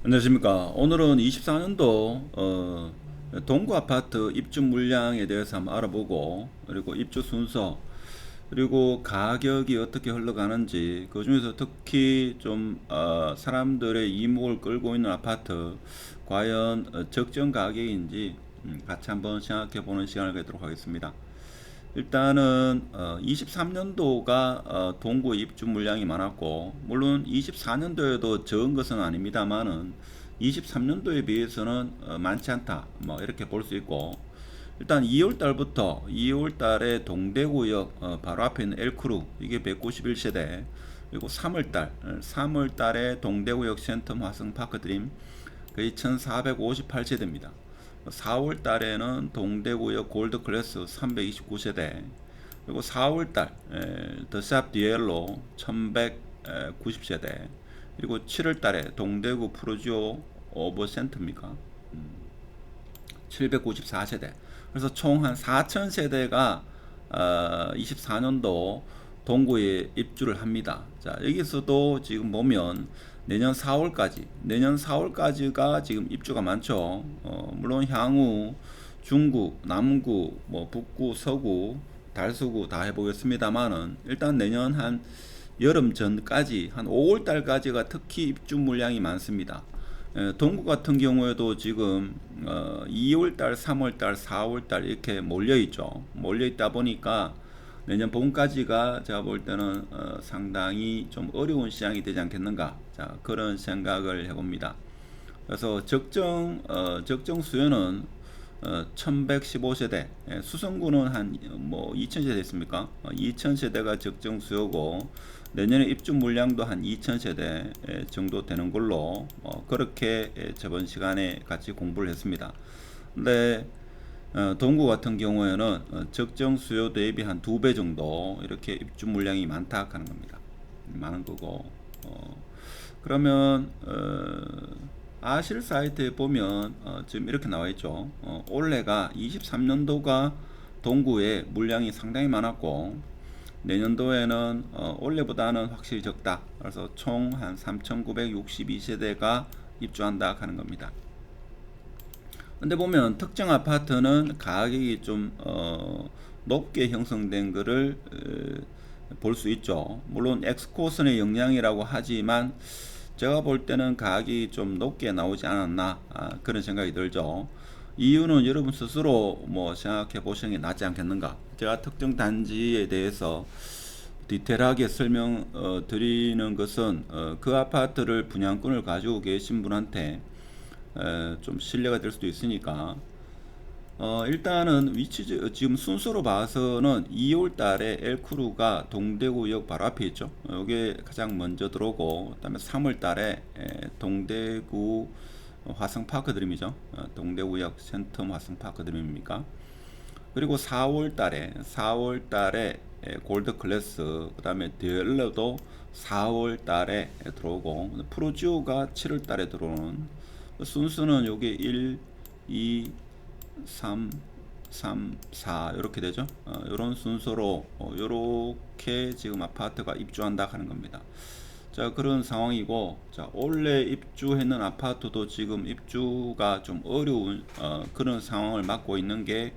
안녕하십니까. 오늘은 24년도 동구 아파트 입주 물량에 대해서 한번 알아보고, 그리고 입주 순서, 그리고 가격이 어떻게 흘러가는지, 그 중에서 특히 좀 사람들의 이목을 끌고 있는 아파트 과연 적정 가격인지 같이 한번 생각해 보는 시간을 갖도록 하겠습니다. 일단은 23년도가 동구 입주 물량이 많았고, 물론 24년도에도 적은 것은 아닙니다만은 23년도에 비해서는 많지 않다, 뭐 이렇게 볼 수 있고, 일단 2월 달부터 2월 달에 동대구역 바로 앞에 있는 엘크루 이게 191세대, 그리고 3월 달에 동대구역 센텀 화성 파크 드림 거의 1458세대입니다. 4월 달에는 동대구역 골드 클래스 329세대, 그리고 4월 달 더샵 디엘로 1190세대, 그리고 7월 달에 동대구 프로지오 오버 센터입니까? 794세대. 그래서 총 한 4000세대가 24년도 동구에 입주를 합니다. 자, 여기서도 지금 보면 내년 4월까지가 지금 입주가 많죠. 물론 향후 중구, 남구, 뭐 북구, 서구, 달서구 다 해보겠습니다만은 일단 내년 한 여름 전까지 한 5월 달까지가 특히 입주 물량이 많습니다. 동구 같은 경우에도 지금 2월 달, 3월 달, 4월 달 이렇게 몰려 있죠. 몰려 있다 보니까 내년 봄까지가 제가 볼 때는 상당히 좀 어려운 시장이 되지 않겠는가. 자, 그런 생각을 해봅니다. 그래서 적정 수요는 1115세대, 수성구는 한 뭐 2000세대 있습니까? 2000세대가 적정 수요고, 내년에 입주 물량도 한 2000세대 정도 되는 걸로 그렇게 저번 시간에 같이 공부를 했습니다. 근데 동구 같은 경우에는 적정 수요 대비 한 2배 정도 이렇게 입주 물량이 많다 하는 겁니다. 많은 거고, 그러면 아실 사이트에 보면 지금 이렇게 나와 있죠. 올해가 23년도가 동구에 물량이 상당히 많았고, 내년도에는 올해보다는 확실히 적다. 그래서 총 한 3,962세대가 입주한다 하는 겁니다. 근데 보면 특정 아파트는 가격이 좀 높게 형성된 것을 볼 수 있죠. 물론 엑스코슨의 영향이라고 하지만 제가 볼 때는 가격이 좀 높게 나오지 않았나, 그런 생각이 들죠. 이유는 여러분 스스로 뭐 생각해 보시는 게 낫지 않겠는가. 제가 특정 단지에 대해서 디테일하게 설명 드리는 것은 그 아파트를 분양권을 가지고 계신 분한테 좀 신뢰가 될 수도 있으니까, 일단은 위치 지금 순서로 봐서는 2월 달에 엘크루가 동대구역 바로 앞에 있죠. 이게 가장 먼저 들어오고, 그다음에 3월 달에 동대구 화성 파크 드림이죠. 동대구역 센텀 화성 파크 드림입니까? 그리고 4월 달에 골드 클래스, 그다음에 딜러도 4월 달에 들어오고, 프로지오가 7월 달에 들어오는 순서는 요게 1, 2, 3, 4 이렇게 되죠. 이런 순서로 이렇게 지금 아파트가 입주한다 하는 겁니다. 자, 그런 상황이고, 자, 올해 입주했는 아파트도 지금 입주가 좀 어려운 그런 상황을 맞고 있는 게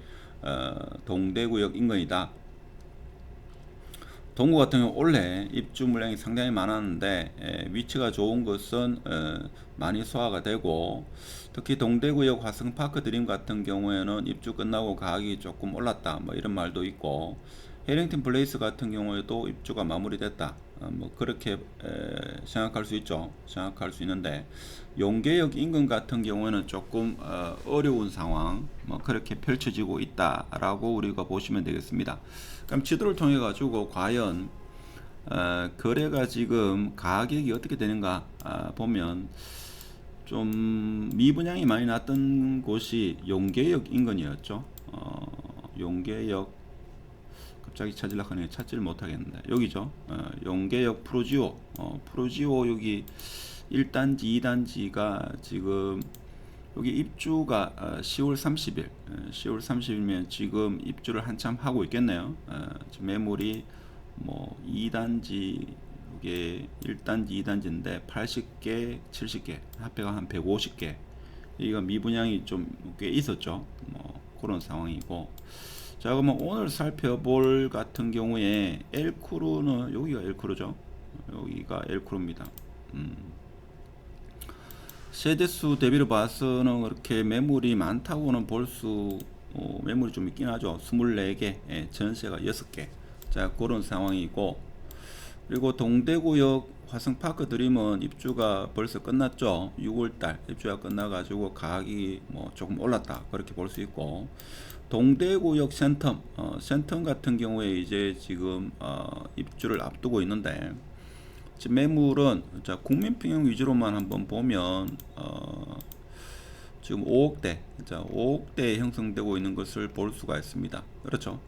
동대구역 인근이다. 동구 같은 경우 올해 입주 물량이 상당히 많았는데 위치가 좋은 것은 많이 소화가 되고, 특히 동대구역 화성파크 드림 같은 경우에는 입주 끝나고 가격이 조금 올랐다, 뭐 이런 말도 있고, 해링턴 플레이스 같은 경우에도 입주가 마무리됐다, 뭐 그렇게 생각할 수 있죠. 생각할 수 있는데, 용계역 인근 같은 경우에는 조금 어려운 상황, 뭐 그렇게 펼쳐지고 있다라고 우리가 보시면 되겠습니다. 그럼 지도를 통해 가지고 과연 거래가 지금 가격이 어떻게 되는가 보면, 좀 미분양이 많이 났던 곳이 용계역 인근이었죠. 용계역 갑자기 찾으려고 하니 찾지를 못하겠는데 여기죠. 용계역 프로지오, 프로지오 여기 1단지 2단지가 지금 여기 입주가 10월 30일 10월 30일이면 지금 입주를 한참 하고 있겠네요. 지금 매물이 뭐 2단지 요게 1단지 2단지인데 80개 70개 합해가 한 150개 이거 미분양이 좀 꽤 있었죠. 뭐 그런 상황이고, 자 그러면 오늘 살펴볼 같은 경우에 엘크루는 여기가 엘크루죠. 여기가 엘크루입니다. 세대수 대비로 봐서는 그렇게 매물이 많다고는 매물이 좀 있긴 하죠. 24개, 예, 전세가 6개. 자, 그런 상황이고, 그리고 동대구역 화성파크 드림은 입주가 벌써 끝났죠. 6월달 입주가 끝나가지고 가격이 뭐 조금 올랐다. 그렇게 볼 수 있고, 동대구역 센텀 같은 경우에 이제 지금 입주를 앞두고 있는데, 지금 매물은 자 국민평형 위주로만 한번 보면 지금 5억대, 자 5억대에 형성되고 있는 것을 볼 수가 있습니다. 그렇죠.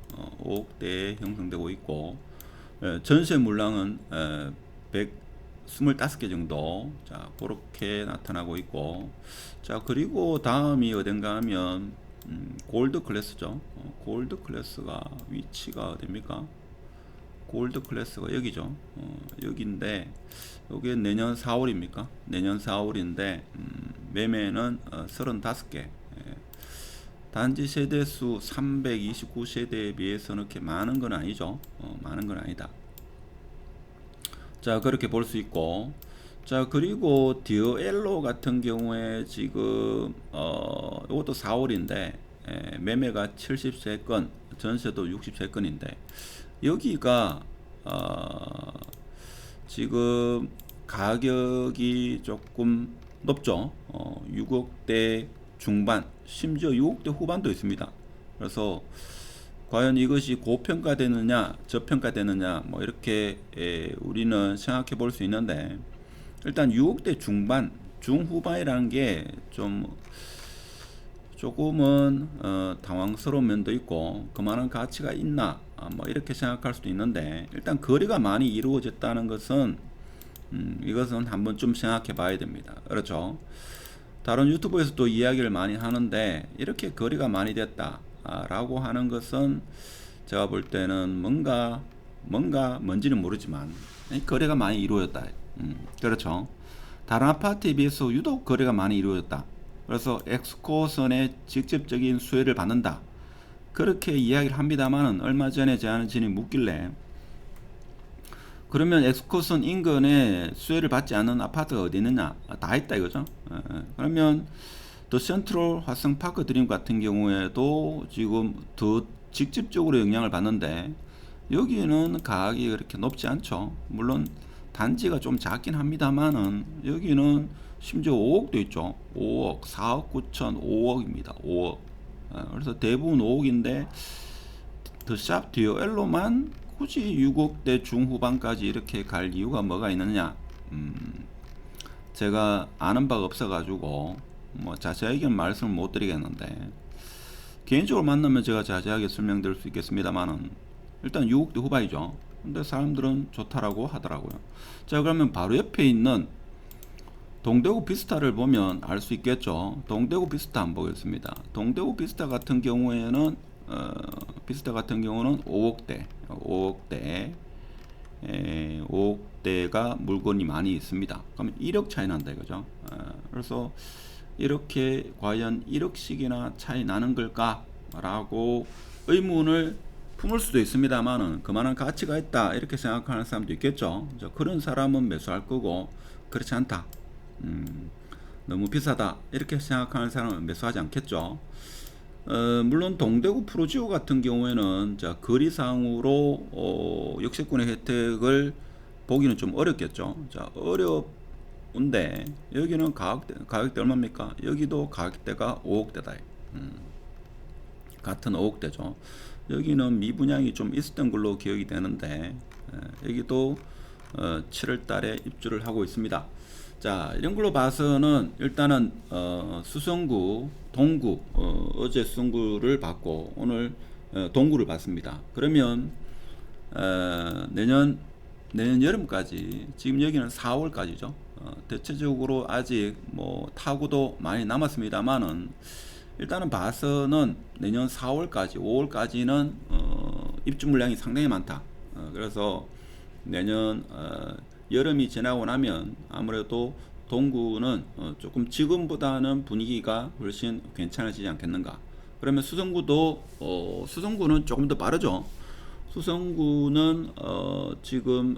5억대에 형성되고 있고, 전세 물량은 125개 정도, 자 그렇게 나타나고 있고, 자 그리고 다음이 어딘가 하면 골드 클래스죠. 골드 클래스가 위치가 어딥니까? 골드 클래스가 여기죠. 여기인데 여기 내년 4월입니까? 내년 4월인데 매매는 35개. 예. 단지 세대수 329세대에 비해서는 그렇게 많은 건 아니죠. 많은 건 아니다. 자 그렇게 볼 수 있고, 자 그리고 디어엘로 같은 경우에 지금 이것도 4월인데 매매가 70세건, 전세도 60세건인데 여기가 지금 가격이 조금 높죠. 6억대 중반, 심지어 6억대 후반도 있습니다. 그래서 과연 이것이 고평가되느냐 저평가되느냐 뭐 이렇게 우리는 생각해 볼 수 있는데, 일단 6억대 중반 중후반이라는 게 조금은 당황스러운 면도 있고 그만한 가치가 있나 뭐 이렇게 생각할 수도 있는데, 일단 거래가 많이 이루어졌다는 것은 이것은 한번 좀 생각해 봐야 됩니다. 그렇죠. 다른 유튜브에서도 이야기를 많이 하는데, 이렇게 거래가 많이 됐다 라고 하는 것은 제가 볼 때는 뭔지는 모르지만 거래가 많이 이루어졌다. 그렇죠. 다른 아파트에 비해서 유독 거래가 많이 이루어졌다. 그래서 엑스코선의 직접적인 수혜를 받는다. 그렇게 이야기를 합니다만은, 얼마 전에 제안을 진이 묻길래 그러면 엑스코선 인근에 수혜를 받지 않는 아파트가 어디 있느냐? 다 있다 이거죠. 그러면 더 센트럴 화성파크 드림 같은 경우에도 지금 더 직접적으로 영향을 받는데, 여기는 가격이 그렇게 높지 않죠. 물론 단지가 좀 작긴 합니다만은 여기는 심지어 5억도 있죠. 5억, 4억 9천, 5억입니다. 5억. 그래서 대부분 5억인데 더샵 디어엘로만 굳이 6억대 중후반까지 이렇게 갈 이유가 뭐가 있느냐? 제가 아는 바가 없어가지고 뭐 자세하게 말씀을 못 드리겠는데, 개인적으로 만나면 제가 자세하게 설명드릴 수 있겠습니다만은 일단 6억대 후반이죠. 근데 사람들은 좋다라고 하더라고요. 자 그러면 바로 옆에 있는 동대구 비스타를 보면 알 수 있겠죠. 동대구 비스타 한번 보겠습니다. 동대구 비스타 같은 경우에는 5억대가 물건이 많이 있습니다. 그러면 1억 차이 난다 이거죠. 그래서 이렇게 과연 1억씩이나 차이 나는 걸까라고 의문을 품을 수도 있습니다만은, 그만한 가치가 있다 이렇게 생각하는 사람도 있겠죠. 그런 사람은 매수할 거고, 그렇지 않다, 너무 비싸다 이렇게 생각하는 사람은 매수하지 않겠죠. 물론 동대구 프로지오 같은 경우에는 자 거리상으로 역세권의 혜택을 보기는 좀 어렵겠죠. 자 어려운데 여기는 가격대 얼마입니까? 여기도 가격대가 5억대다. 같은 5억대죠. 여기는 미분양이 좀 있었던 걸로 기억이 되는데, 여기도 7월 달에 입주를 하고 있습니다. 자 이런 걸로 봐서는 일단은 수성구, 동구, 어제 수성구를 봤고 오늘 동구를 봤습니다. 그러면 내년 여름까지, 지금 여기는 4월까지죠. 대체적으로 아직 뭐 타구도 많이 남았습니다만은, 일단은 봐서는 내년 4월까지 5월까지는 입주 물량이 상당히 많다. 그래서 내년 여름이 지나고 나면 아무래도 동구는 조금 지금보다는 분위기가 훨씬 괜찮아지지 않겠는가. 그러면 수성구는 조금 더 빠르죠. 수성구는 지금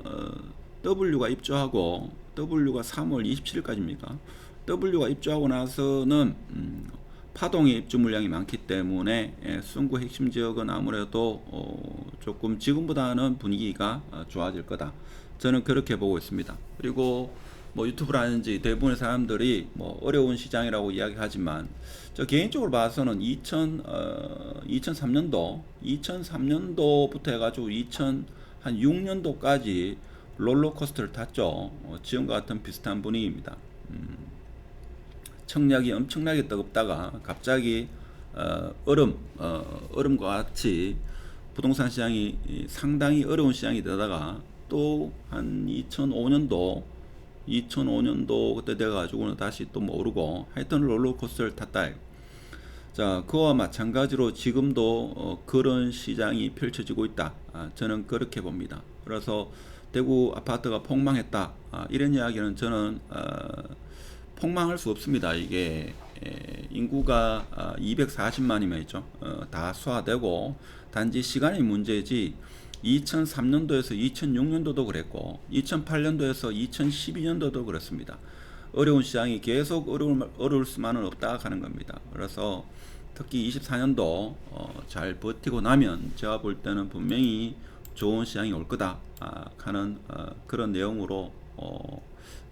W가 입주하고 W가 3월 27일까지입니까? W가 입주하고 나서는 파동의 입주 물량이 많기 때문에 수성구 핵심 지역은 아무래도 조금 지금보다는 분위기가 좋아질 거다. 저는 그렇게 보고 있습니다. 그리고 뭐 유튜브라든지 대부분의 사람들이 뭐 어려운 시장이라고 이야기하지만 저 개인적으로 봐서는 2003년도부터 해가지고 2006년도까지 롤러코스터를 탔죠. 지금과 같은 비슷한 분위기입니다. 청약이 엄청나게 뜨겁다가 갑자기 얼음과 같이 부동산 시장이 상당히 어려운 시장이 되다가 또 한 2005년도 그때 돼가지고는 다시 또 오르고 하여튼 롤러코스터를 탔다. 자, 그와 마찬가지로 지금도 그런 시장이 펼쳐지고 있다. 저는 그렇게 봅니다. 그래서 대구 아파트가 폭망했다. 이런 이야기는 저는 폭망할 수 없습니다. 이게 인구가 240만이면 있죠. 다 소화되고 단지 시간의 문제지. 2003년도에서 2006년도도 그랬고 2008년도에서 2012년도도 그렇습니다. 어려운 시장이 계속 어려울 수만은 없다 하는 겁니다. 그래서 특히 24년도 잘 버티고 나면 제가 볼 때는 분명히 좋은 시장이 올 거다 하는 그런 내용으로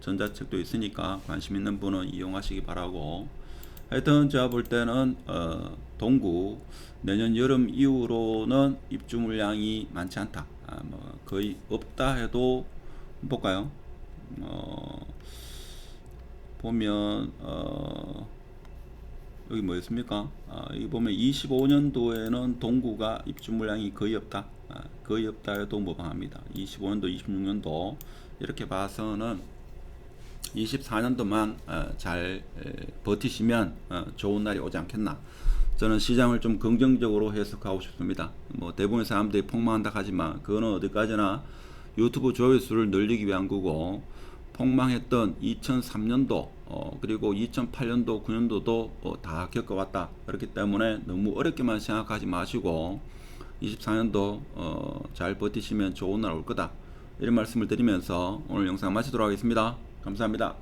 전자책도 있으니까 관심 있는 분은 이용하시기 바라고, 하여튼 제가 볼 때는 동구 내년 여름 이후로는 입주 물량이 많지 않다. 뭐 거의 없다 해도 볼까요? 보면 여기 뭐였습니까? 여기 보면 25년도에는 동구가 입주 물량이 거의 없다. 거의 없다 해도 무방합니다. 25년도, 26년도 이렇게 봐서는 24년도만 잘 버티시면 좋은 날이 오지 않겠나. 저는 시장을 좀 긍정적으로 해석하고 싶습니다. 뭐 대부분의 사람들이 폭망한다 하지만 그거는 어디까지나 유튜브 조회수를 늘리기 위한 거고, 폭망했던 2003년도 그리고 2008년도 9년도도 다 겪어왔다. 그렇기 때문에 너무 어렵게만 생각하지 마시고 24년도 잘 버티시면 좋은 날 올 거다. 이런 말씀을 드리면서 오늘 영상 마치도록 하겠습니다. 감사합니다.